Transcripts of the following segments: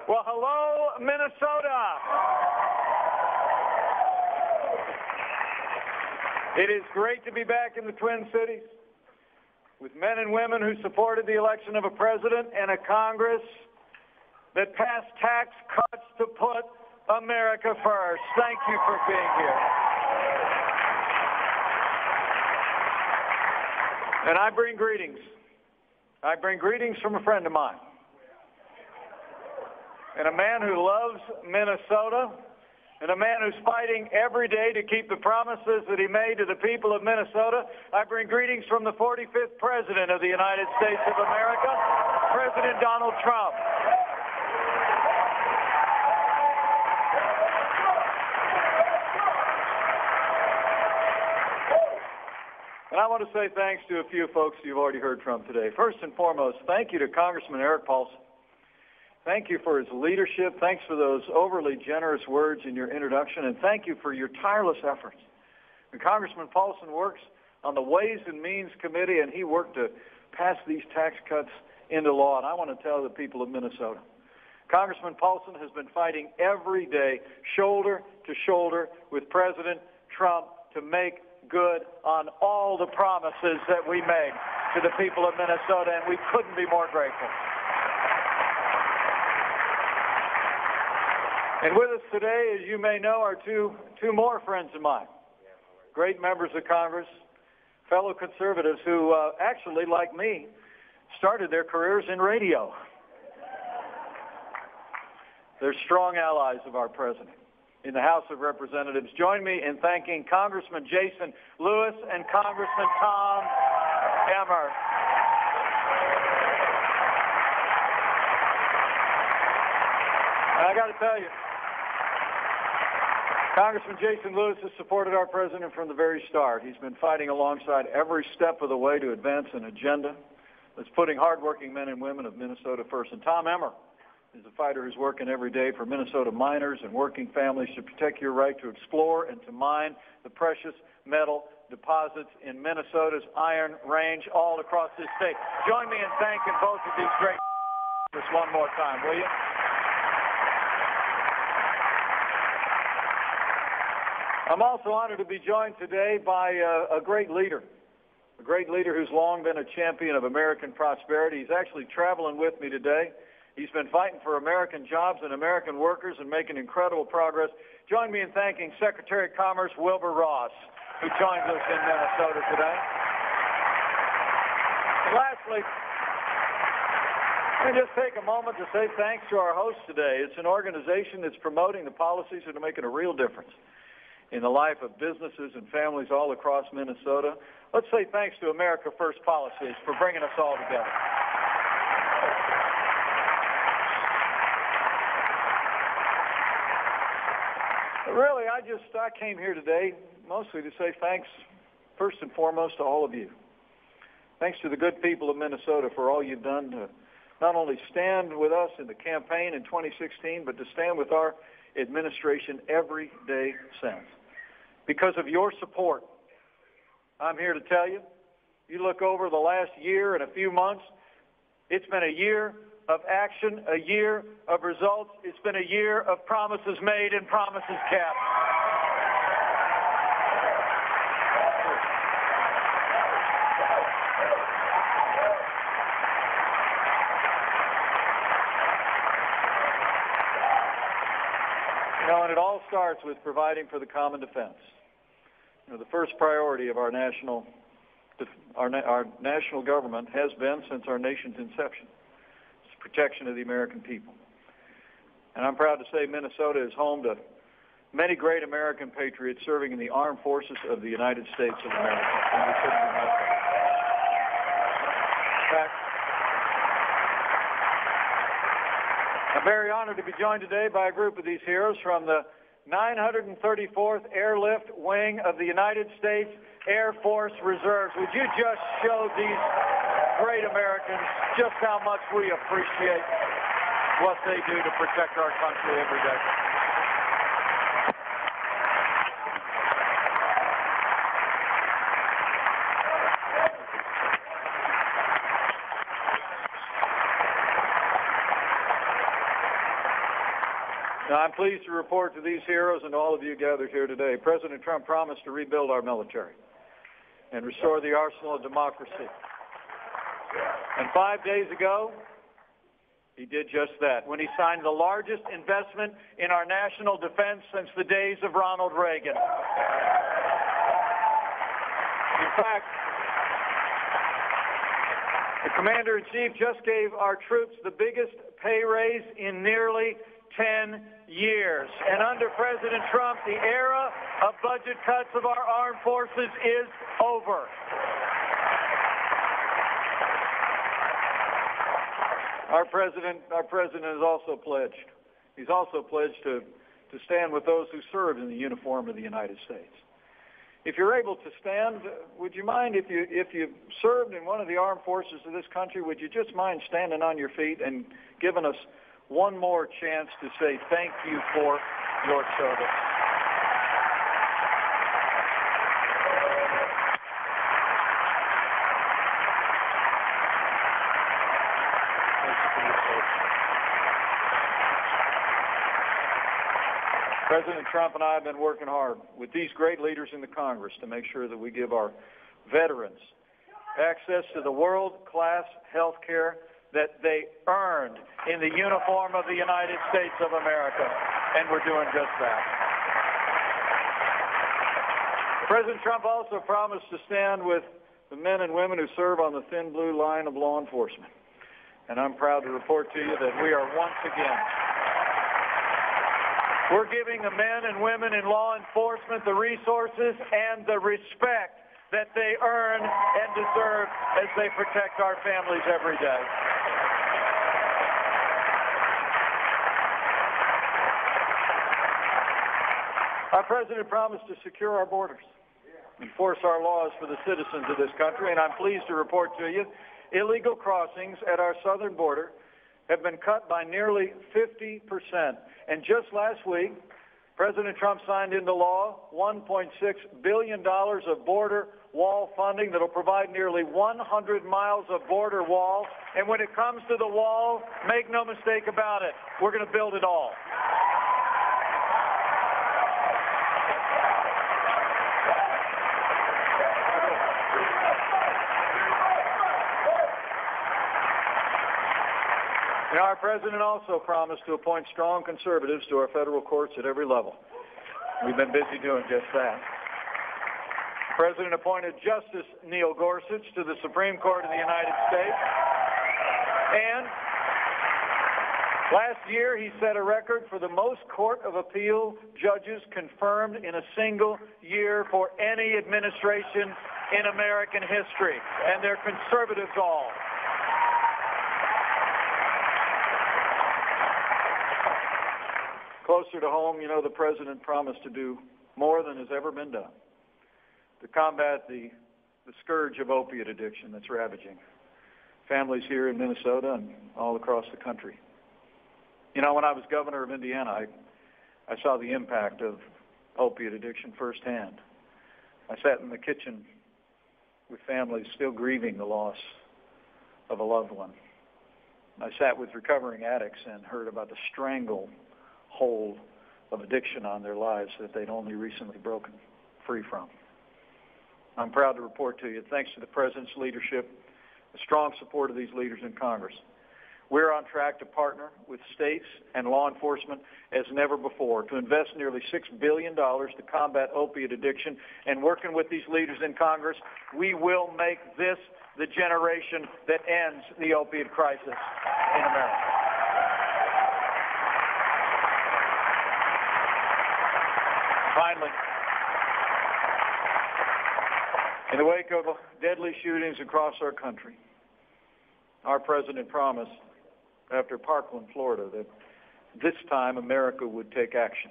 Well, hello, Minnesota. It is great to be back in the Twin Cities with men and women who supported the election of a president and a Congress that passed tax cuts to put America first. Thank you for being here. And I bring greetings. I bring greetings from a friend of mine. And a man who loves Minnesota, and a man who's fighting every day to keep the promises that he made to the people of Minnesota. I bring greetings from the 45th President of the United States of America, President Donald Trump. And I want to say thanks to a few folks you've already heard from today. First and foremost, thank you to Congressman Eric Paulson. Thank you for his leadership. Thanks for those overly generous words in your introduction. And thank you for your tireless efforts. And Congressman Paulson works on the Ways and Means Committee, and he worked to pass these tax cuts into law. And I want to tell the people of Minnesota, Congressman Paulson has been fighting every day, shoulder to shoulder with President Trump to make good on all the promises that we made to the people of Minnesota, and we couldn't be more grateful. And with us today, as you may know, are two more friends of mine, great members of Congress, fellow conservatives who actually, like me, started their careers in radio. They're strong allies of our president in the House of Representatives. Join me in thanking Congressman Jason Lewis and Congressman Tom Emmer. And I got to tell you, Congressman Jason Lewis has supported our president from the very start. He's been fighting alongside every step of the way to advance an agenda that's putting hardworking men and women of Minnesota first. And Tom Emmer is a fighter who's working every day for Minnesota miners and working families to protect your right to explore and to mine the precious metal deposits in Minnesota's Iron Range all across this state. Join me in thanking both of these great just one more time, will you? I'm also honored to be joined today by a great leader who's long been a champion of American prosperity. He's actually traveling with me today. He's been fighting for American jobs and American workers and making incredible progress. Join me in thanking Secretary of Commerce Wilbur Ross, who joins us in Minnesota today. And lastly, let me just take a moment to say thanks to our host today. It's an organization that's promoting the policies that are making a real difference in the life of businesses and families all across Minnesota. Let's say thanks to America First Policies for bringing us all together. Really, I came here today mostly to say thanks, first and foremost, to all of you. Thanks to the good people of Minnesota for all you've done to not only stand with us in the campaign in 2016, but to stand with our administration every day since. Because of your support, I'm here to tell you, you look over the last year and a few months, it's been a year of action, a year of results. It's been a year of promises made and promises kept. And it all starts with providing for the common defense. The first priority of our national government has been since our nation's inception. It's protection of the American people. And I'm proud to say Minnesota is home to many great American patriots serving in the armed forces of the United States of America. And we couldn't be more proud. In fact, I'm very honored to be joined today by a group of these heroes from the 934th Airlift Wing of the United States Air Force Reserves. Would you just show these great Americans just how much we appreciate what they do to protect our country every day? Now, I'm pleased to report to these heroes and all of you gathered here today, President Trump promised to rebuild our military and restore the arsenal of democracy. And 5 days ago, he did just that when he signed the largest investment in our national defense since the days of Ronald Reagan. In fact, the Commander-in-Chief just gave our troops the biggest pay raise in nearly 10 years. And under President Trump, the era of budget cuts of our armed forces is over. Our president has also pledged. He's also pledged to stand with those who serve in the uniform of the United States. If you're able to stand, would you mind if you served in one of the armed forces of this country, would you just mind standing on your feet and giving us one more chance to say thank you for your service? President Trump and I have been working hard with these great leaders in the Congress to make sure that we give our veterans access to the world-class health care that they earned in the uniform of the United States of America, and we're doing just that. President Trump also promised to stand with the men and women who serve on the thin blue line of law enforcement, and I'm proud to report to you that we are once again we're giving the men and women in law enforcement the resources and the respect that they earn and deserve as they protect our families every day. Our president promised to secure our borders, enforce our laws for the citizens of this country, and I'm pleased to report to you illegal crossings at our southern border have been cut by nearly 50%. And just last week, President Trump signed into law $1.6 billion of border wall funding that will provide nearly 100 miles of border wall. And when it comes to the wall, make no mistake about it, we're going to build it all. And our president also promised to appoint strong conservatives to our federal courts at every level. We've been busy doing just that. The president appointed Justice Neil Gorsuch to the Supreme Court of the United States. And last year, he set a record for the most Court of Appeal judges confirmed in a single year for any administration in American history. And they're conservatives all. Closer to home, you know, the president promised to do more than has ever been done to combat the scourge of opiate addiction that's ravaging families here in Minnesota and all across the country. You know, when I was governor of Indiana, I saw the impact of opiate addiction firsthand. I sat in the kitchen with families still grieving the loss of a loved one. I sat with recovering addicts and heard about the stranglehold of addiction on their lives that they'd only recently broken free from. I'm proud to report to you, thanks to the president's leadership, the strong support of these leaders in Congress, we're on track to partner with states and law enforcement as never before to invest nearly $6 billion to combat opiate addiction. And working with these leaders in Congress, we will make this the generation that ends the opiate crisis in America. Finally, in the wake of deadly shootings across our country, our president promised after Parkland, Florida, that this time America would take action.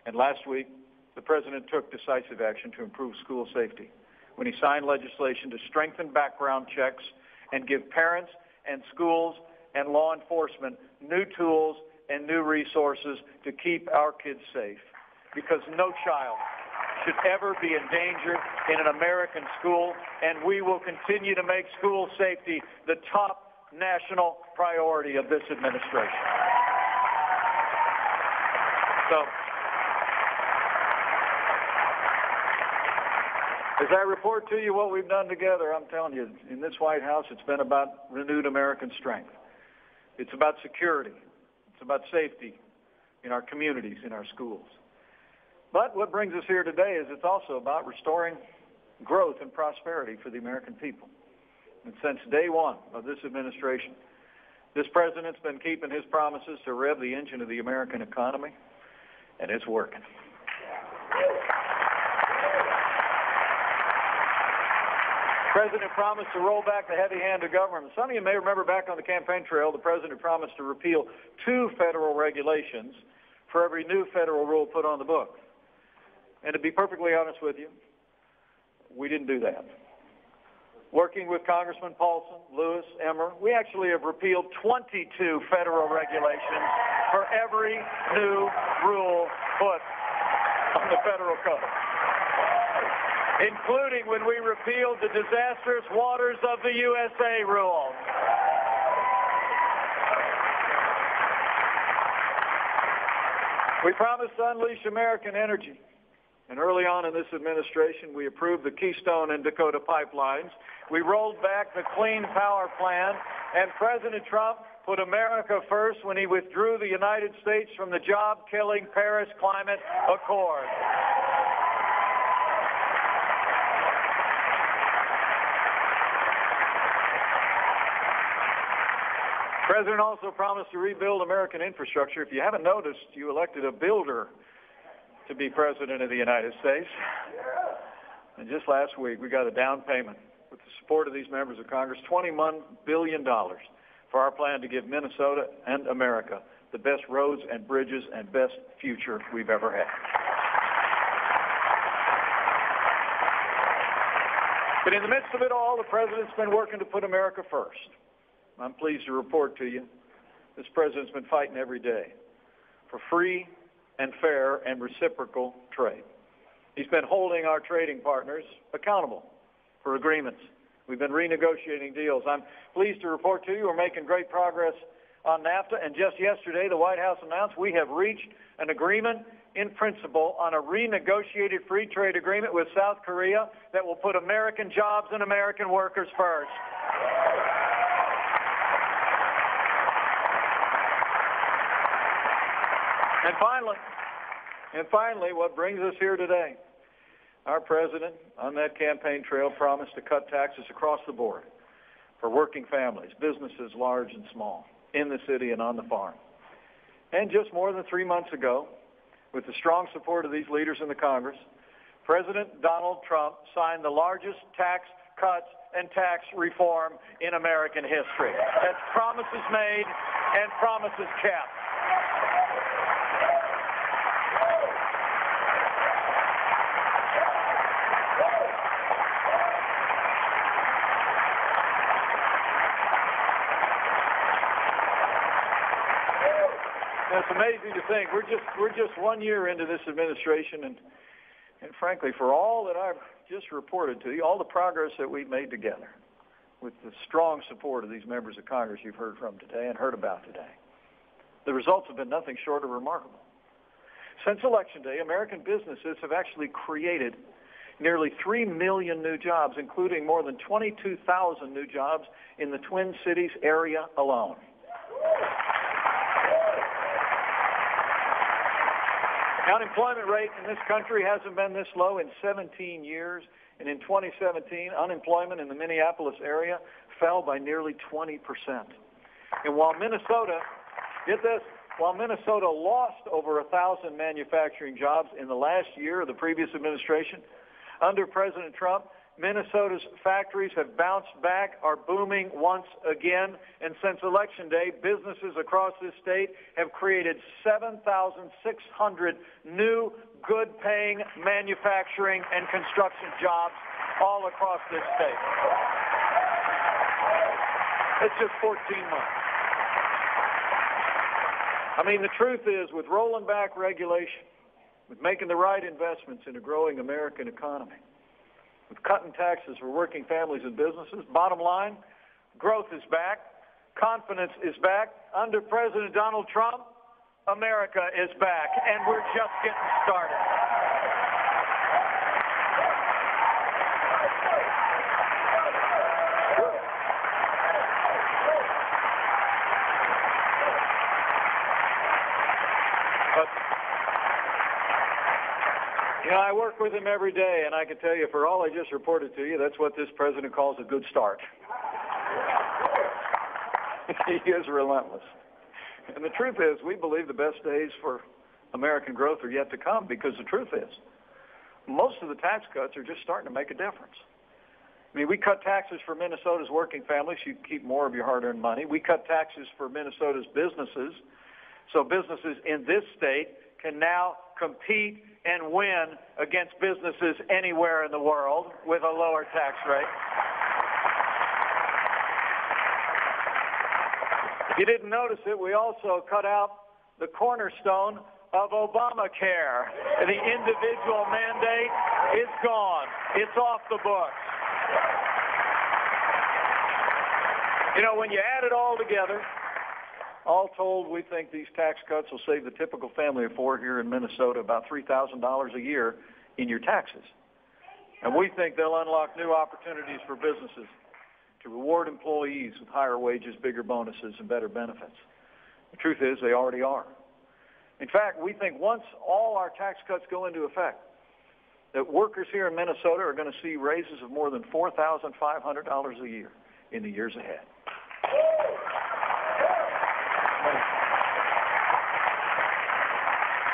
And last week, the president took decisive action to improve school safety when he signed legislation to strengthen background checks and give parents and schools and law enforcement new tools and new resources to keep our kids safe. Because no child should ever be in danger in an American school, and we will continue to make school safety the top national priority of this administration. So, as I report to you what we've done together, I'm telling you, in this White House, it's been about renewed American strength. It's about security. It's about safety in our communities, in our schools. But what brings us here today is it's also about restoring growth and prosperity for the American people. And since day one of this administration, this president's been keeping his promises to rev the engine of the American economy, and it's working. The President promised to roll back the heavy hand of government. Some of you may remember back on the campaign trail, the President promised to repeal 2 federal regulations for every new federal rule put on the books. And to be perfectly honest with you, we didn't do that. Working with Congressman Paulson, Lewis, Emmer, we actually have repealed 22 federal regulations for every new rule put on the federal code, including when we repealed the disastrous waters of the USA rule. We promised to unleash American energy. And early on in this administration, we approved the Keystone and Dakota pipelines. We rolled back the Clean Power Plan. And President Trump put America first when he withdrew the United States from the job-killing Paris Climate Accord. The President also promised to rebuild American infrastructure. If you haven't noticed, you elected a builder to be President of the United States. And just last week, we got a down payment with the support of these members of Congress, $21 billion for our plan to give Minnesota and America the best roads and bridges and best future we've ever had. But in the midst of it all, the President's been working to put America first. I'm pleased to report to you, this President's been fighting every day for free and fair and reciprocal trade. He's been holding our trading partners accountable for agreements. We've been renegotiating deals. I'm pleased to report to you we're making great progress on NAFTA, and just yesterday the White House announced we have reached an agreement in principle on a renegotiated free trade agreement with South Korea that will put American jobs and American workers first. And finally, what brings us here today, our President, on that campaign trail, promised to cut taxes across the board for working families, businesses large and small, in the city and on the farm. And just more than 3 months ago, with the strong support of these leaders in the Congress, President Donald Trump signed the largest tax cuts and tax reform in American history. That's promises made and promises kept. It's amazing to think we're just 1 year into this administration, and frankly, for all that I've just reported to you, all the progress that we've made together, with the strong support of these members of Congress you've heard from today and heard about today, the results have been nothing short of remarkable. Since Election Day, American businesses have actually created nearly 3 million new jobs, including more than 22,000 new jobs in the Twin Cities area alone. The unemployment rate in this country hasn't been this low in 17 years, and in 2017, unemployment in the Minneapolis area fell by nearly 20%. And while Minnesota, get this, while Minnesota lost over 1,000 manufacturing jobs in the last year of the previous administration, under President Trump, Minnesota's factories have bounced back, are booming once again, and since Election Day, businesses across this state have created 7,600 new, good-paying manufacturing and construction jobs all across this state. It's just 14 months. I mean, the truth is, with rolling back regulation, with making the right investments in a growing American economy, with cutting taxes for working families and businesses, bottom line, growth is back, confidence is back. Under President Donald Trump, America is back, and we're just getting started. But, you know, I work with him every day, and I can tell you, for all I just reported to you, that's what this president calls a good start. He is relentless. And the truth is, we believe the best days for American growth are yet to come, because the truth is, most of the tax cuts are just starting to make a difference. I mean, we cut taxes for Minnesota's working families. You keep more of your hard-earned money. We cut taxes for Minnesota's businesses, so businesses in this state can now compete and win against businesses anywhere in the world with a lower tax rate. If you didn't notice it, we also cut out the cornerstone of Obamacare. The individual mandate is gone. It's off the books. You know, when you add it all together, all told, we think these tax cuts will save the typical family of four here in Minnesota about $3,000 a year in your taxes. And we think they'll unlock new opportunities for businesses to reward employees with higher wages, bigger bonuses, and better benefits. The truth is, they already are. In fact, we think once all our tax cuts go into effect, that workers here in Minnesota are going to see raises of more than $4,500 a year in the years ahead.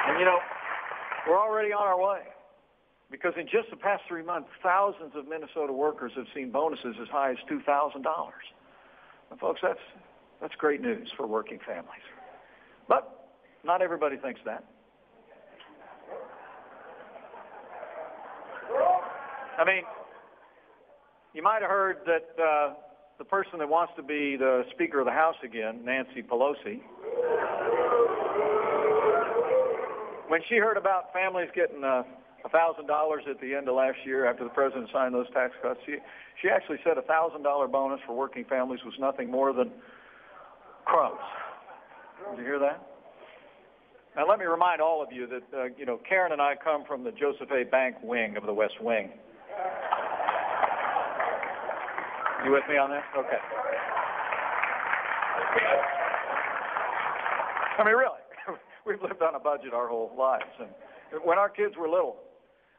And, you know, we're already on our way, because in just the past 3 months, thousands of Minnesota workers have seen bonuses as high as $2,000. And folks, that's great news for working families. But not everybody thinks that. I mean, you might have heard that the person that wants to be the Speaker of the House again, Nancy Pelosi, when she heard about families getting $1,000 at the end of last year after the president signed those tax cuts, she actually said a $1,000 bonus for working families was nothing more than crumbs. Did you hear that? Now, let me remind all of you that, you know, Karen and I come from the Joseph A. Bank wing of the West Wing. You with me on that? Okay. I mean, really, we've lived on a budget our whole lives. And when our kids were little,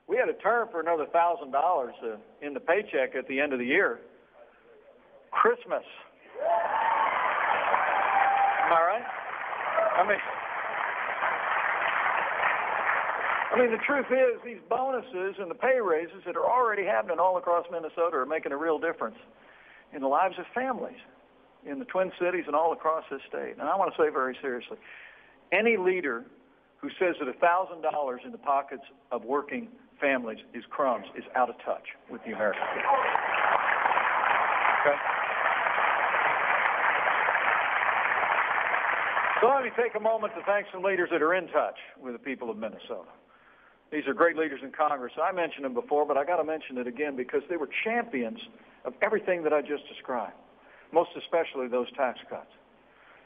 we had a term for another $1,000 in the paycheck at the end of the year. Christmas. Am I right? I mean, the truth is, these bonuses and the pay raises that are already happening all across Minnesota are making a real difference in the lives of families in the Twin Cities and all across this state. And I want to say very seriously, any leader who says that $1,000 in the pockets of working families is crumbs is out of touch with the American people. Okay? So let me take a moment to thank some leaders that are in touch with the people of Minnesota. These are great leaders in Congress. I mentioned them before, but I got to mention it again because they were champions of everything that I just described, most especially those tax cuts.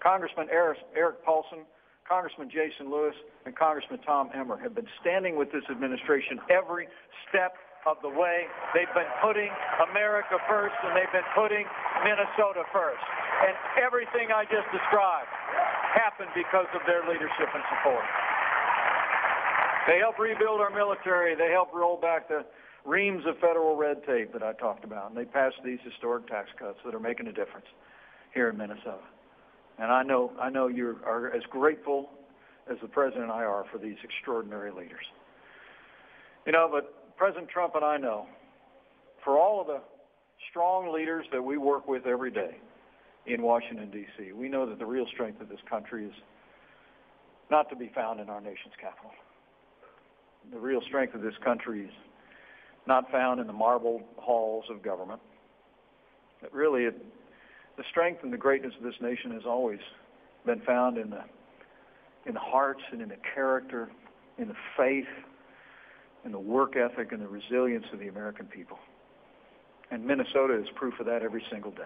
Congressman Eric Paulson, Congressman Jason Lewis, and Congressman Tom Emmer have been standing with this administration every step of the way. They've been putting America first, and they've been putting Minnesota first. And everything I just described happened because of their leadership and support. They helped rebuild our military. They helped roll back the reams of federal red tape that I talked about. And they passed these historic tax cuts that are making a difference here in Minnesota. And I know you are as grateful as the President and I are for these extraordinary leaders. You know, but President Trump and I know, for all of the strong leaders that we work with every day in Washington, D.C., we know that the real strength of this country is not to be found in our nation's capital. The real strength of this country is not found in the marble halls of government. But really, the strength and the greatness of this nation has always been found in the hearts and in the character, in the faith, in the work ethic and the resilience of the American people. And Minnesota is proof of that every single day.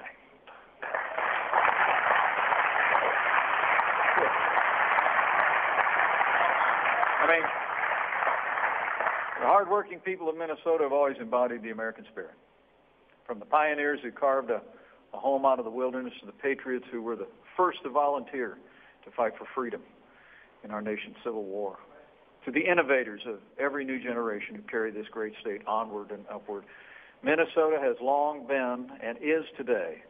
mean, the hardworking people of Minnesota have always embodied the American spirit. From the pioneers who carved a home out of the wilderness to the patriots who were the first to volunteer to fight for freedom in our nation's Civil War, to the innovators of every new generation who carry this great state onward and upward. Minnesota has long been and is today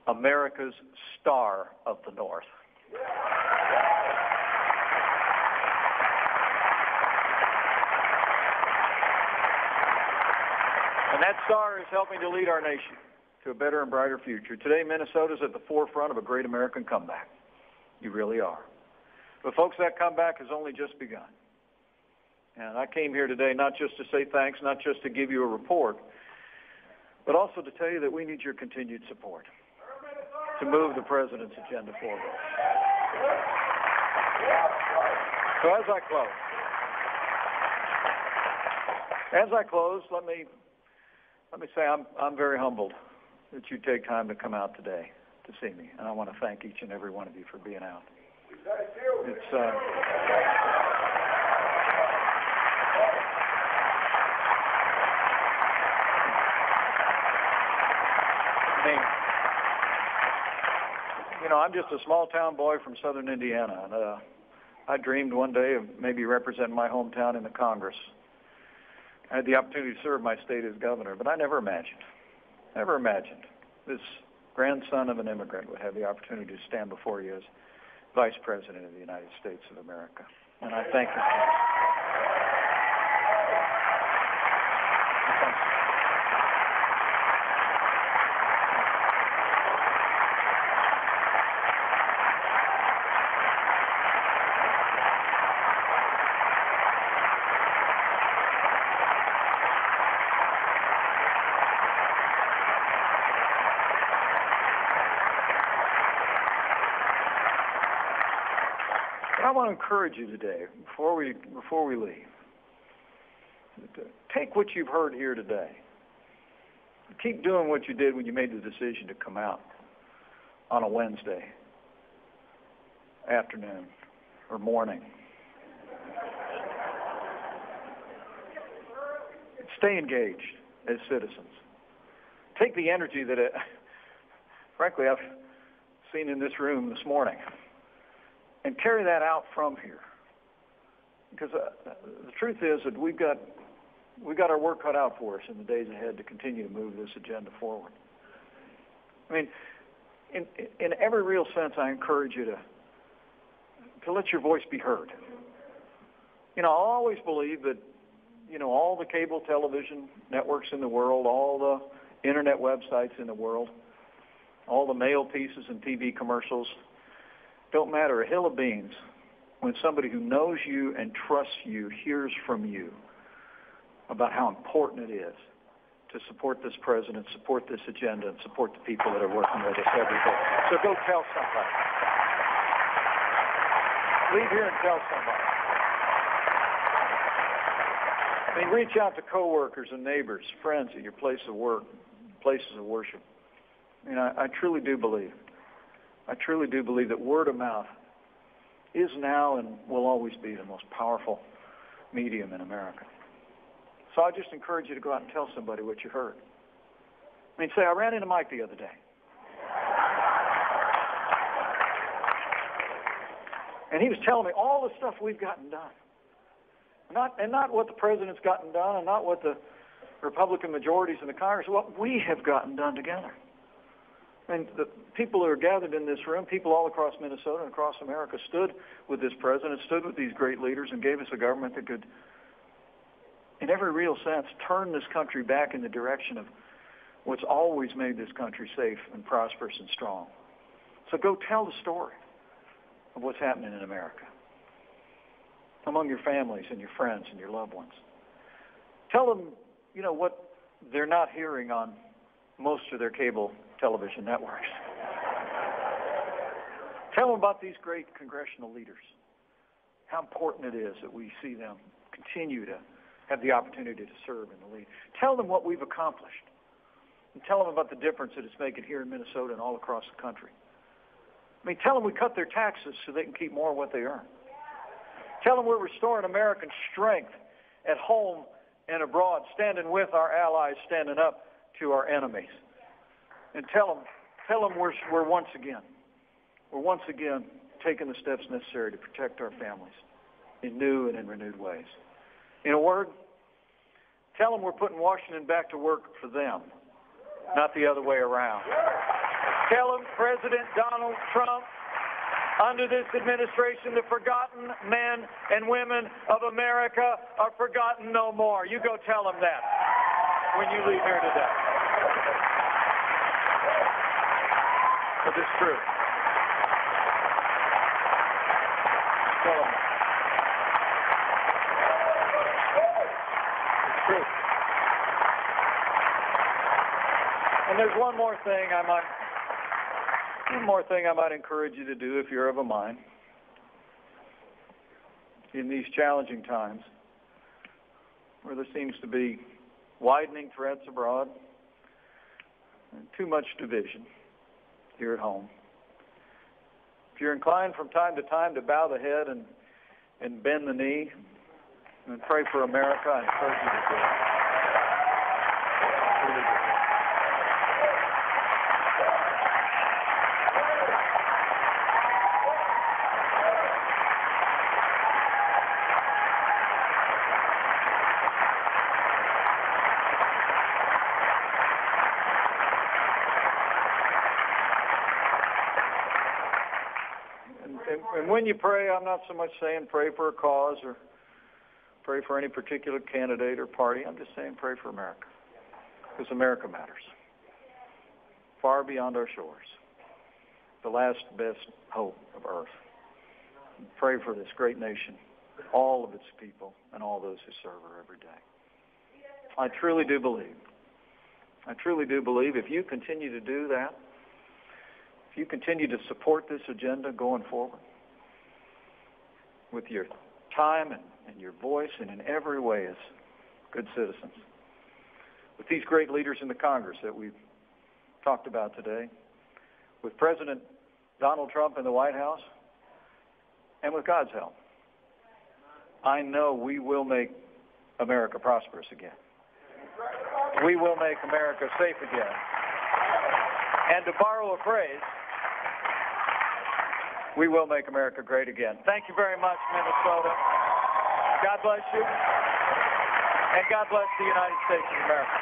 America's star of the North. And that star is helping to lead our nation to a better and brighter future. Today, Minnesota is at the forefront of a great American comeback. You really are. But folks, that comeback has only just begun. And I came here today not just to say thanks, not just to give you a report, but also to tell you that we need your continued support to move the President's agenda forward. So as I close, let me say I'm very humbled that you take time to come out today to see me, and I want to thank each and every one of you for being out. It's I'm just a small-town boy from southern Indiana, and I dreamed one day of maybe representing my hometown in the Congress. I had the opportunity to serve my state as governor, but I never imagined this grandson of an immigrant would have the opportunity to stand before you as Vice President of the United States of America. And I thank you. I want to encourage you today, before we leave, to take what you've heard here today. Keep doing what you did when you made the decision to come out on a Wednesday afternoon or morning. Stay engaged as citizens. Take the energy that, frankly, I've seen in this room this morning, and carry that out from here. Because the truth is that we've got our work cut out for us in the days ahead to continue to move this agenda forward. I mean, in every real sense, I encourage you to let your voice be heard. I always believe that, all the cable television networks in the world, all the internet websites in the world, all the mail pieces and TV commercials, don't matter a hill of beans when somebody who knows you and trusts you hears from you about how important it is to support this president, support this agenda, and support the people that are working with us every day. So go tell somebody. Leave here and tell somebody. I mean, reach out to coworkers and neighbors, friends at your place of work, places of worship. I mean, I truly do believe that word of mouth is now and will always be the most powerful medium in America. So I just encourage you to go out and tell somebody what you heard. I mean, say, I ran into Mike the other day. And he was telling me all the stuff we've gotten done. Not what the president's gotten done, and not what the Republican majorities in the Congress, what we have gotten done together. I mean, the people who are gathered in this room, people all across Minnesota and across America, stood with this president, stood with these great leaders, and gave us a government that could, in every real sense, turn this country back in the direction of what's always made this country safe and prosperous and strong. So go tell the story of what's happening in America among your families and your friends and your loved ones. Tell them, what they're not hearing on most of their cable television networks. Tell them about these great congressional leaders, how important it is that we see them continue to have the opportunity to serve in the lead. Tell them what we've accomplished, and tell them about the difference that it's making here in Minnesota and all across the country. I mean, tell them we cut their taxes so they can keep more of what they earn. Tell them we're restoring American strength at home and abroad, standing with our allies, standing up to our enemies. And tell them we're once again taking the steps necessary to protect our families in new and in renewed ways. In a word, tell them we're putting Washington back to work for them, not the other way around. Tell them President Donald Trump, under this administration, the forgotten men and women of America are forgotten no more. You go tell them that when you leave here today. But it's true. Tell them. It's true. And there's one more thing I might encourage you to do if you're of a mind in these challenging times where there seems to be widening threats abroad and too much division here at home. If you're inclined from time to time to bow the head and bend the knee and pray for America, I encourage you to do it. Really do. And when you pray, I'm not so much saying pray for a cause or pray for any particular candidate or party. I'm just saying pray for America, because America matters. Far beyond our shores, the last best hope of earth. Pray for this great nation, all of its people, and all those who serve her every day. I truly do believe if you continue to do that, if you continue to support this agenda going forward with your time and your voice and in every way as good citizens, with these great leaders in the Congress that we've talked about today, with President Donald Trump in the White House, and with God's help, I know we will make America prosperous again. We will make America safe again. And to borrow a phrase, we will make America great again. Thank you very much, Minnesota. God bless you. And God bless the United States of America.